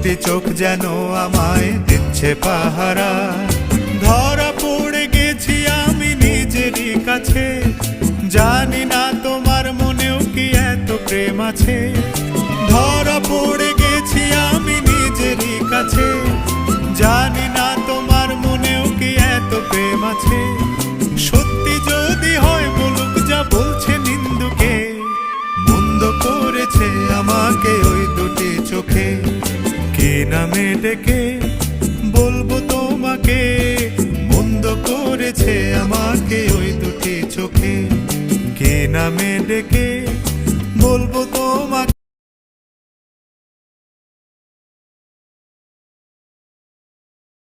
দুটি চোখ যেন আমায় দিচ্ছে পাহারা। ধরা পড়ে গেছি আমি নিজেরই কাছে, জানি না তোমার মনেও কি এত প্রেম আছে। ধরা পড়ে গেছি আমি নিজেরই কাছে, জানি না তোমার মনেও কি এত প্রেম আছে। সত্যি যদি হয় বলুক যা বলছে নিন্দুকে, মন্দ করেছে আমাকে ওই দুটি চোখে। কে নামে ডেকে বলবো তোমাকে, মন্দ করেছে আমাকে ওই দুটি চোখে। কে নামে ডেকে বলবো তো